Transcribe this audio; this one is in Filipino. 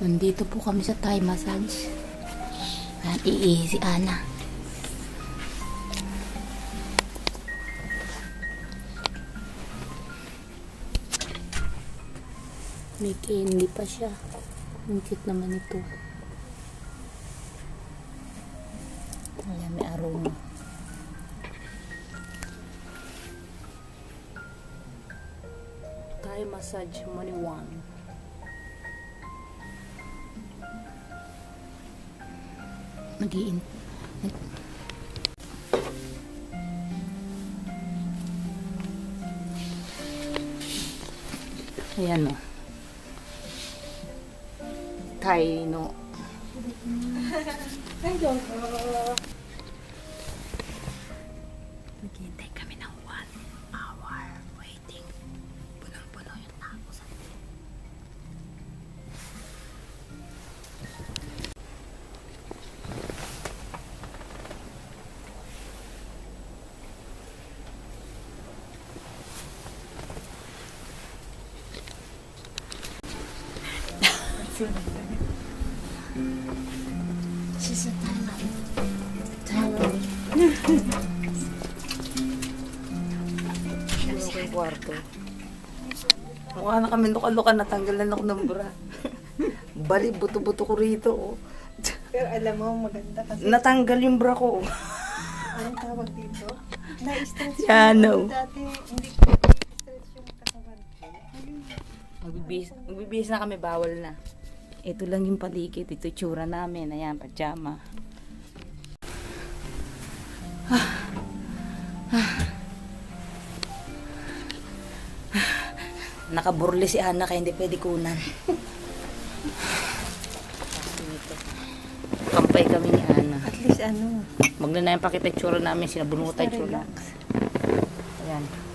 Nandito po kami sa Thai massage. Ayan, iihi si Ana. May candy pa siya. Ang cute naman ito. Ayan, may aroma. Thai massage money one. Ayan o. Thai no. Naghihintay kami ng 1 hour waiting. Punong-puno yung tao sa She's a Thailand. Ano ko yung kwarto? Mukha na kami luka-luka, natanggal na ako ng bra. Bali, buto-buto ko rito. Oh. Pero alam mo, maganda kasi. Natanggal yung bra ko. Anong tawag dito? Na-stretch Yeah, no. Dati, hindi ko na-stretch yung katawan ko. Magbibihis na kami, bawal na. Ito lang yung paligid. Ito yung tsura namin. Ayan, pajama. Nakaburli si Ana kaya hindi pwede kunan. Kampay kami ni Ana. At least ano, Magna na yung pakita yung tsura namin. Sinabunutan yung tsura. relax. Ayan.